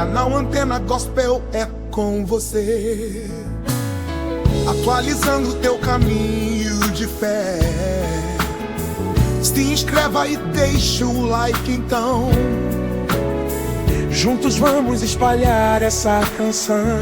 Canal Antena Gospel é com você, atualizando teu caminho de fé. Se inscreva e deixa o like então. Juntos vamos espalhar essa canção.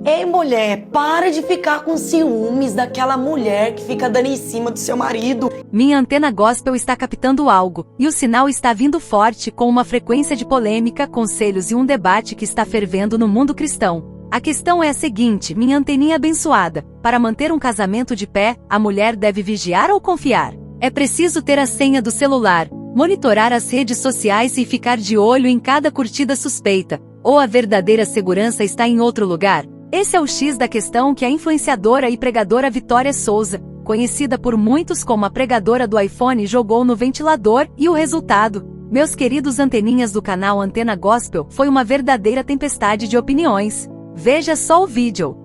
Ei, mulher, para de ficar com ciúmes daquela mulher que fica dando em cima do seu marido. Minha Antena Gospel está captando algo, e o sinal está vindo forte com uma frequência de polêmica, conselhos e um debate que está fervendo no mundo cristão. A questão é a seguinte, minha anteninha abençoada: para manter um casamento de pé, a mulher deve vigiar ou confiar? É preciso ter a senha do celular, monitorar as redes sociais e ficar de olho em cada curtida suspeita, ou a verdadeira segurança está em outro lugar? Esse é o X da questão que a influenciadora e pregadora Vitória Souza, conhecida por muitos como a pregadora do iPhone, jogou no ventilador, e o resultado, meus queridos anteninhas do canal Antena Gospel, foi uma verdadeira tempestade de opiniões. Veja só o vídeo.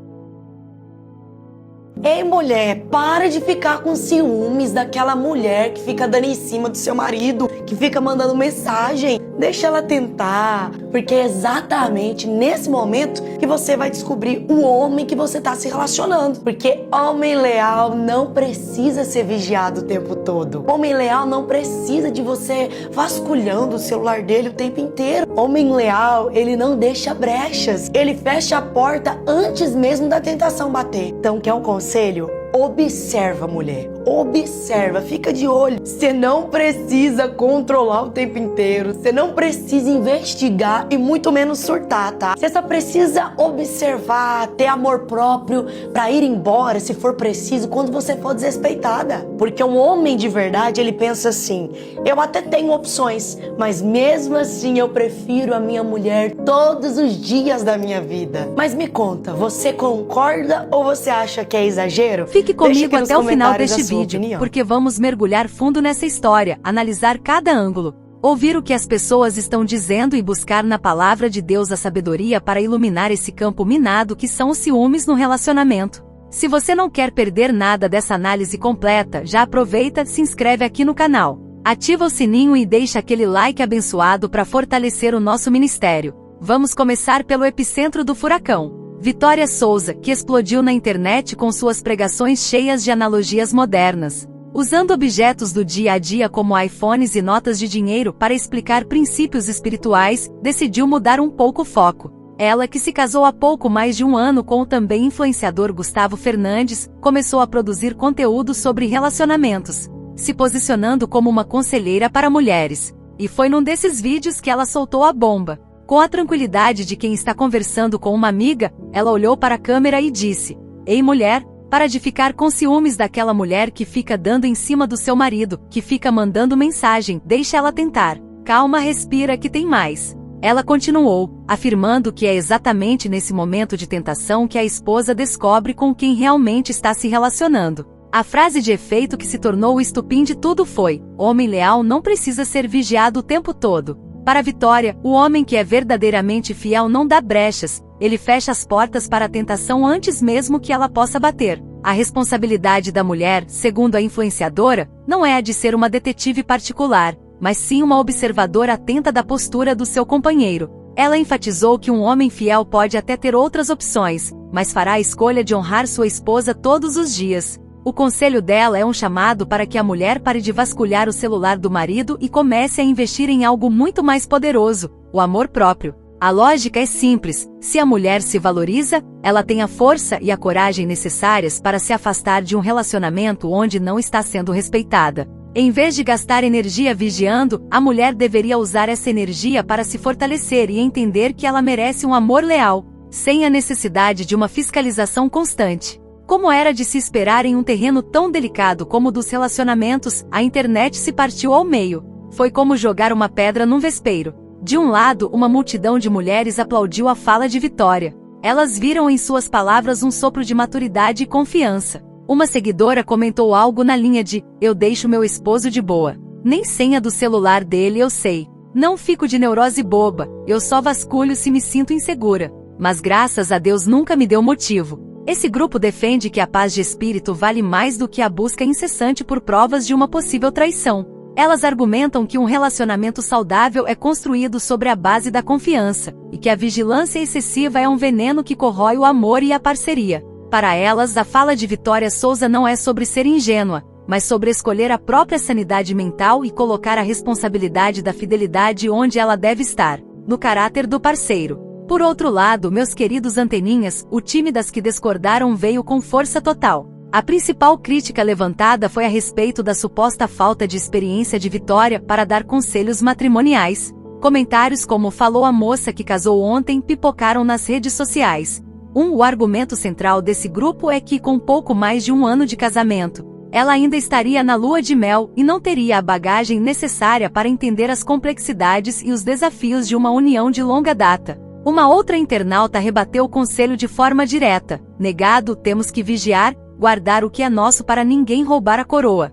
Ei, mulher, para de ficar com ciúmes daquela mulher que fica dando em cima do seu marido, que fica mandando mensagem. Deixa ela tentar, porque é exatamente nesse momento que você vai descobrir o homem que você está se relacionando. Porque homem leal não precisa ser vigiado o tempo todo. Homem leal não precisa de você vasculhando o celular dele o tempo inteiro. Homem leal, ele não deixa brechas. Ele fecha a porta antes mesmo da tentação bater. Então, quer um conselho? Observa, mulher. Observa, fica de olho. Você não precisa controlar o tempo inteiro. Você não precisa investigar e muito menos surtar, tá? Você só precisa observar, ter amor próprio pra ir embora, se for preciso, quando você for desrespeitada. Porque um homem de verdade, ele pensa assim: eu até tenho opções, mas mesmo assim eu prefiro a minha mulher todos os dias da minha vida. Mas me conta, você concorda ou você acha que é exagero? Fique comigo até o final deste vídeo, porque vamos mergulhar fundo nessa história, analisar cada ângulo, ouvir o que as pessoas estão dizendo e buscar na palavra de Deus a sabedoria para iluminar esse campo minado que são os ciúmes no relacionamento. Se você não quer perder nada dessa análise completa, já aproveita, se inscreve aqui no canal, ativa o sininho e deixa aquele like abençoado para fortalecer o nosso ministério. Vamos começar pelo epicentro do furacão. Vitória Souza, que explodiu na internet com suas pregações cheias de analogias modernas, usando objetos do dia a dia como iPhones e notas de dinheiro para explicar princípios espirituais, decidiu mudar um pouco o foco. Ela, que se casou há pouco mais de um ano com o também influenciador Gustavo Fernandes, começou a produzir conteúdo sobre relacionamentos, se posicionando como uma conselheira para mulheres. E foi num desses vídeos que ela soltou a bomba. Com a tranquilidade de quem está conversando com uma amiga, ela olhou para a câmera e disse: ei, mulher, para de ficar com ciúmes daquela mulher que fica dando em cima do seu marido, que fica mandando mensagem, deixa ela tentar. Calma, respira que tem mais. Ela continuou, afirmando que é exatamente nesse momento de tentação que a esposa descobre com quem realmente está se relacionando. A frase de efeito que se tornou o estupim de tudo foi: homem leal não precisa ser vigiado o tempo todo. Para Vitória, o homem que é verdadeiramente fiel não dá brechas, ele fecha as portas para a tentação antes mesmo que ela possa bater. A responsabilidade da mulher, segundo a influenciadora, não é a de ser uma detetive particular, mas sim uma observadora atenta da postura do seu companheiro. Ela enfatizou que um homem fiel pode até ter outras opções, mas fará a escolha de honrar sua esposa todos os dias. O conselho dela é um chamado para que a mulher pare de vasculhar o celular do marido e comece a investir em algo muito mais poderoso, o amor próprio. A lógica é simples: se a mulher se valoriza, ela tem a força e a coragem necessárias para se afastar de um relacionamento onde não está sendo respeitada. Em vez de gastar energia vigiando, a mulher deveria usar essa energia para se fortalecer e entender que ela merece um amor leal, sem a necessidade de uma fiscalização constante. Como era de se esperar em um terreno tão delicado como o dos relacionamentos, a internet se partiu ao meio. Foi como jogar uma pedra num vespeiro. De um lado, uma multidão de mulheres aplaudiu a fala de Vitória. Elas viram em suas palavras um sopro de maturidade e confiança. Uma seguidora comentou algo na linha de: eu deixo meu esposo de boa. Nem senha do celular dele eu sei. Não fico de neurose boba, eu só vasculho se me sinto insegura. Mas graças a Deus nunca me deu motivo. Esse grupo defende que a paz de espírito vale mais do que a busca incessante por provas de uma possível traição. Elas argumentam que um relacionamento saudável é construído sobre a base da confiança, e que a vigilância excessiva é um veneno que corrói o amor e a parceria. Para elas, a fala de Vitória Souza não é sobre ser ingênua, mas sobre escolher a própria sanidade mental e colocar a responsabilidade da fidelidade onde ela deve estar, no caráter do parceiro. Por outro lado, meus queridos anteninhas, o time das que discordaram veio com força total. A principal crítica levantada foi a respeito da suposta falta de experiência de Vitória para dar conselhos matrimoniais. Comentários como "falou a moça que casou ontem" pipocaram nas redes sociais. O argumento central desse grupo é que, com pouco mais de um ano de casamento, ela ainda estaria na lua de mel e não teria a bagagem necessária para entender as complexidades e os desafios de uma união de longa data. Uma outra internauta rebateu o conselho de forma direta: "Negado, temos que vigiar, guardar o que é nosso para ninguém roubar a coroa."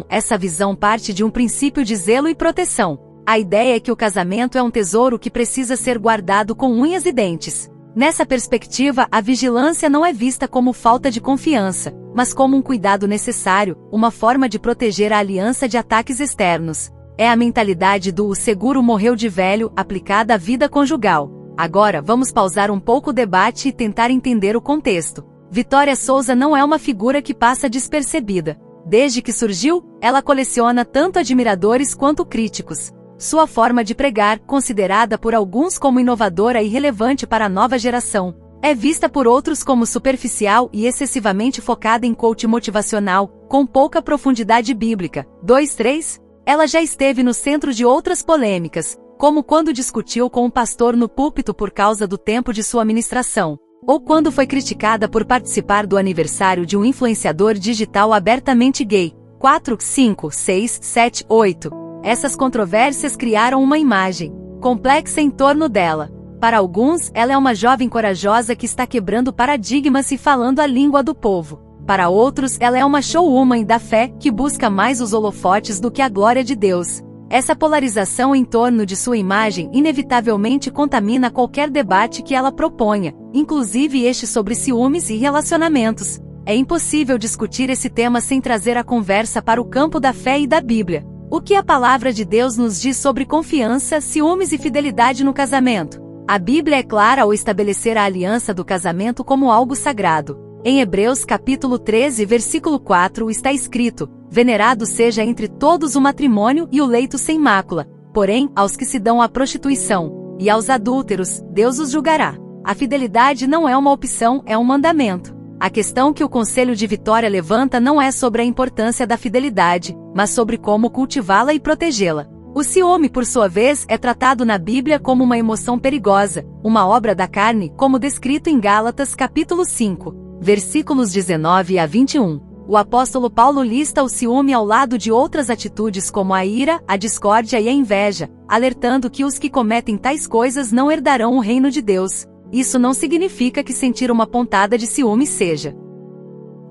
Essa visão parte de um princípio de zelo e proteção. A ideia é que o casamento é um tesouro que precisa ser guardado com unhas e dentes. Nessa perspectiva, a vigilância não é vista como falta de confiança, mas como um cuidado necessário, uma forma de proteger a aliança de ataques externos. É a mentalidade do "o seguro morreu de velho" aplicada à vida conjugal. Agora, vamos pausar um pouco o debate e tentar entender o contexto. Vitória Souza não é uma figura que passa despercebida. Desde que surgiu, ela coleciona tanto admiradores quanto críticos. Sua forma de pregar, considerada por alguns como inovadora e relevante para a nova geração, é vista por outros como superficial e excessivamente focada em coach motivacional, com pouca profundidade bíblica. 3. Ela já esteve no centro de outras polêmicas, como quando discutiu com um pastor no púlpito por causa do tempo de sua ministração, ou quando foi criticada por participar do aniversário de um influenciador digital abertamente gay. 4, 5, 6, 7, 8. Essas controvérsias criaram uma imagem complexa em torno dela. Para alguns, ela é uma jovem corajosa que está quebrando paradigmas e falando a língua do povo. Para outros, ela é uma showwoman da fé que busca mais os holofotes do que a glória de Deus. Essa polarização em torno de sua imagem inevitavelmente contamina qualquer debate que ela proponha, inclusive este sobre ciúmes e relacionamentos. É impossível discutir esse tema sem trazer a conversa para o campo da fé e da Bíblia. O que a palavra de Deus nos diz sobre confiança, ciúmes e fidelidade no casamento? A Bíblia é clara ao estabelecer a aliança do casamento como algo sagrado. Em Hebreus capítulo 13, versículo 4 está escrito: "Venerado seja entre todos o matrimônio e o leito sem mácula, porém, aos que se dão à prostituição e aos adúlteros, Deus os julgará." A fidelidade não é uma opção, é um mandamento. A questão que o Conselho de Vitória levanta não é sobre a importância da fidelidade, mas sobre como cultivá-la e protegê-la. O ciúme, por sua vez, é tratado na Bíblia como uma emoção perigosa, uma obra da carne, como descrito em Gálatas capítulo 5, versículos 19 a 21. O apóstolo Paulo lista o ciúme ao lado de outras atitudes como a ira, a discórdia e a inveja, alertando que os que cometem tais coisas não herdarão o reino de Deus. Isso não significa que sentir uma pontada de ciúme seja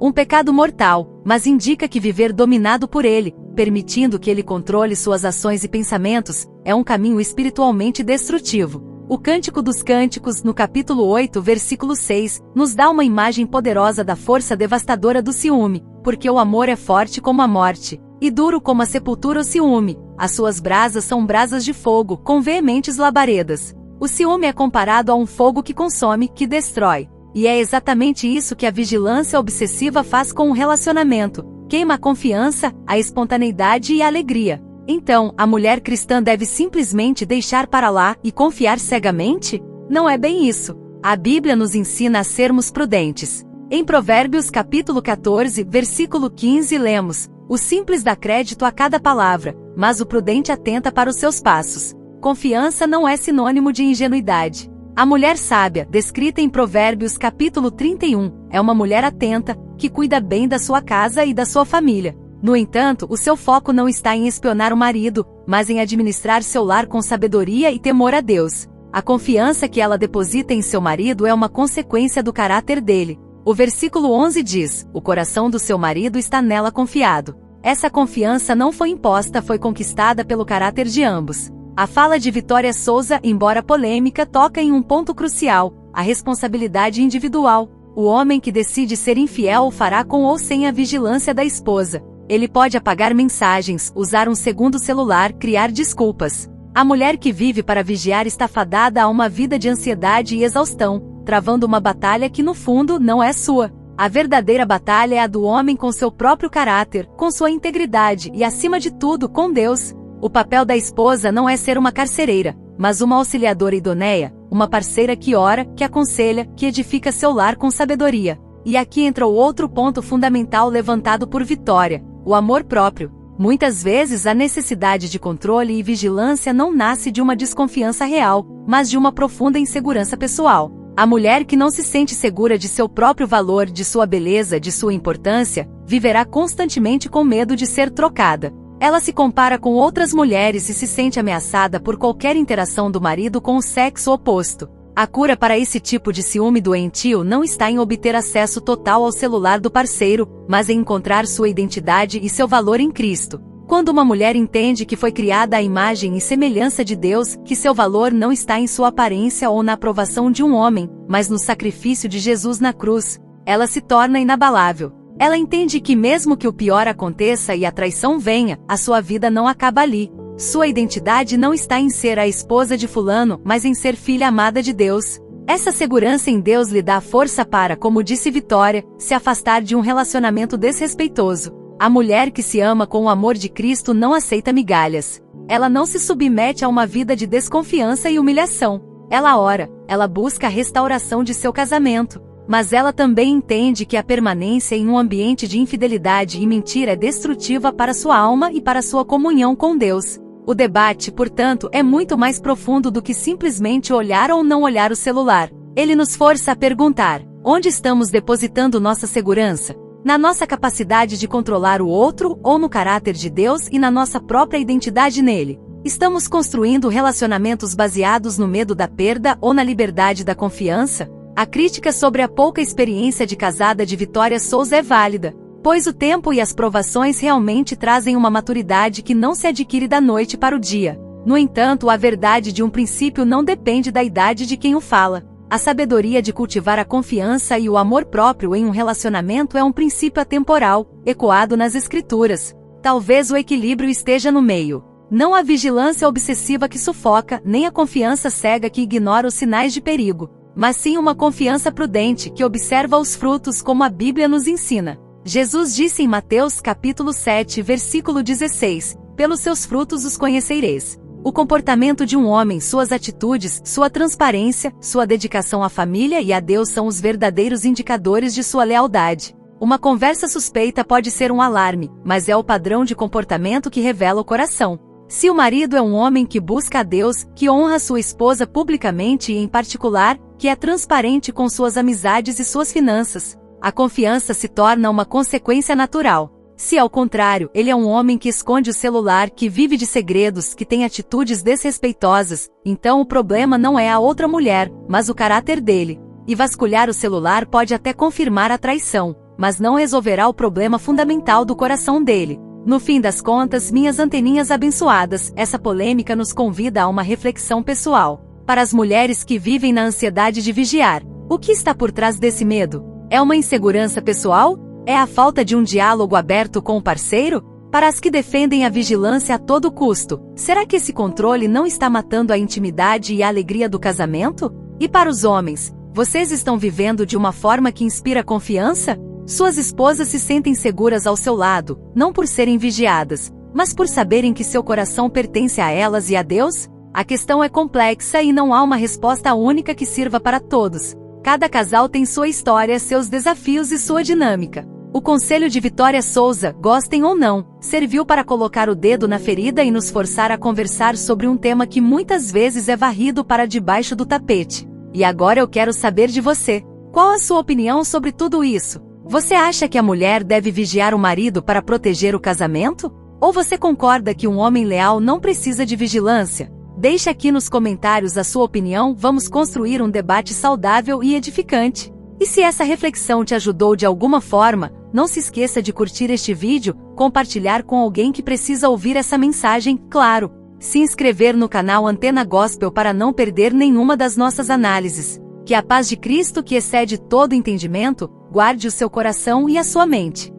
um pecado mortal, mas indica que viver dominado por ele, permitindo que ele controle suas ações e pensamentos, é um caminho espiritualmente destrutivo. O Cântico dos Cânticos, no capítulo 8, versículo 6, nos dá uma imagem poderosa da força devastadora do ciúme, porque o amor é forte como a morte, e duro como a sepultura o ciúme, as suas brasas são brasas de fogo, com veementes labaredas. O ciúme é comparado a um fogo que consome, que destrói. E é exatamente isso que a vigilância obsessiva faz com o relacionamento. Queima a confiança, a espontaneidade e a alegria. Então, a mulher cristã deve simplesmente deixar para lá e confiar cegamente? Não é bem isso. A Bíblia nos ensina a sermos prudentes. Em Provérbios capítulo 14, versículo 15 lemos: "O simples dá crédito a cada palavra, mas o prudente atenta para os seus passos." Confiança não é sinônimo de ingenuidade. A mulher sábia, descrita em Provérbios capítulo 31, é uma mulher atenta, que cuida bem da sua casa e da sua família. No entanto, o seu foco não está em espionar o marido, mas em administrar seu lar com sabedoria e temor a Deus. A confiança que ela deposita em seu marido é uma consequência do caráter dele. O versículo 11 diz: "O coração do seu marido está nela confiado." Essa confiança não foi imposta, foi conquistada pelo caráter de ambos. A fala de Vitória Souza, embora polêmica, toca em um ponto crucial: a responsabilidade individual. O homem que decide ser infiel o fará com ou sem a vigilância da esposa. Ele pode apagar mensagens, usar um segundo celular, criar desculpas. A mulher que vive para vigiar está fadada a uma vida de ansiedade e exaustão, travando uma batalha que no fundo não é sua. A verdadeira batalha é a do homem com seu próprio caráter, com sua integridade e, acima de tudo, com Deus. O papel da esposa não é ser uma carcereira, mas uma auxiliadora idoneia, uma parceira que ora, que aconselha, que edifica seu lar com sabedoria. E aqui entra o outro ponto fundamental levantado por Vitória: o amor próprio. Muitas vezes a necessidade de controle e vigilância não nasce de uma desconfiança real, mas de uma profunda insegurança pessoal. A mulher que não se sente segura de seu próprio valor, de sua beleza, de sua importância, viverá constantemente com medo de ser trocada. Ela se compara com outras mulheres e se sente ameaçada por qualquer interação do marido com o sexo oposto. A cura para esse tipo de ciúme doentio não está em obter acesso total ao celular do parceiro, mas em encontrar sua identidade e seu valor em Cristo. Quando uma mulher entende que foi criada à imagem e semelhança de Deus, que seu valor não está em sua aparência ou na aprovação de um homem, mas no sacrifício de Jesus na cruz, ela se torna inabalável. Ela entende que mesmo que o pior aconteça e a traição venha, a sua vida não acaba ali. Sua identidade não está em ser a esposa de fulano, mas em ser filha amada de Deus. Essa segurança em Deus lhe dá força para, como disse Vitória, se afastar de um relacionamento desrespeitoso. A mulher que se ama com o amor de Cristo não aceita migalhas. Ela não se submete a uma vida de desconfiança e humilhação. Ela ora, ela busca a restauração de seu casamento. Mas ela também entende que a permanência em um ambiente de infidelidade e mentira é destrutiva para sua alma e para sua comunhão com Deus. O debate, portanto, é muito mais profundo do que simplesmente olhar ou não olhar o celular. Ele nos força a perguntar: onde estamos depositando nossa segurança? Na nossa capacidade de controlar o outro, ou no caráter de Deus e na nossa própria identidade nele? Estamos construindo relacionamentos baseados no medo da perda ou na liberdade da confiança? A crítica sobre a pouca experiência de casada de Vitória Souza é válida, pois o tempo e as provações realmente trazem uma maturidade que não se adquire da noite para o dia. No entanto, a verdade de um princípio não depende da idade de quem o fala. A sabedoria de cultivar a confiança e o amor próprio em um relacionamento é um princípio atemporal, ecoado nas Escrituras. Talvez o equilíbrio esteja no meio. Não a vigilância obsessiva que sufoca, nem a confiança cega que ignora os sinais de perigo, mas sim uma confiança prudente que observa os frutos como a Bíblia nos ensina. Jesus disse em Mateus capítulo 7, versículo 16, pelos seus frutos os conhecereis. O comportamento de um homem, suas atitudes, sua transparência, sua dedicação à família e a Deus são os verdadeiros indicadores de sua lealdade. Uma conversa suspeita pode ser um alarme, mas é o padrão de comportamento que revela o coração. Se o marido é um homem que busca a Deus, que honra sua esposa publicamente e em particular, que é transparente com suas amizades e suas finanças, a confiança se torna uma consequência natural. Se, ao contrário, ele é um homem que esconde o celular, que vive de segredos, que tem atitudes desrespeitosas, então o problema não é a outra mulher, mas o caráter dele. E vasculhar o celular pode até confirmar a traição, mas não resolverá o problema fundamental do coração dele. No fim das contas, minhas anteninhas abençoadas, essa polêmica nos convida a uma reflexão pessoal. Para as mulheres que vivem na ansiedade de vigiar, o que está por trás desse medo? É uma insegurança pessoal? É a falta de um diálogo aberto com o parceiro? Para as que defendem a vigilância a todo custo, será que esse controle não está matando a intimidade e a alegria do casamento? E para os homens, vocês estão vivendo de uma forma que inspira confiança? Suas esposas se sentem seguras ao seu lado, não por serem vigiadas, mas por saberem que seu coração pertence a elas e a Deus? A questão é complexa e não há uma resposta única que sirva para todos. Cada casal tem sua história, seus desafios e sua dinâmica. O conselho de Vitória Souza, gostem ou não, serviu para colocar o dedo na ferida e nos forçar a conversar sobre um tema que muitas vezes é varrido para debaixo do tapete. E agora eu quero saber de você. Qual a sua opinião sobre tudo isso? Você acha que a mulher deve vigiar o marido para proteger o casamento? Ou você concorda que um homem leal não precisa de vigilância? Deixe aqui nos comentários a sua opinião, vamos construir um debate saudável e edificante. E se essa reflexão te ajudou de alguma forma, não se esqueça de curtir este vídeo, compartilhar com alguém que precisa ouvir essa mensagem, claro. Se inscrever no canal Antena Gospel para não perder nenhuma das nossas análises. Que a paz de Cristo, que excede todo entendimento, guarde o seu coração e a sua mente.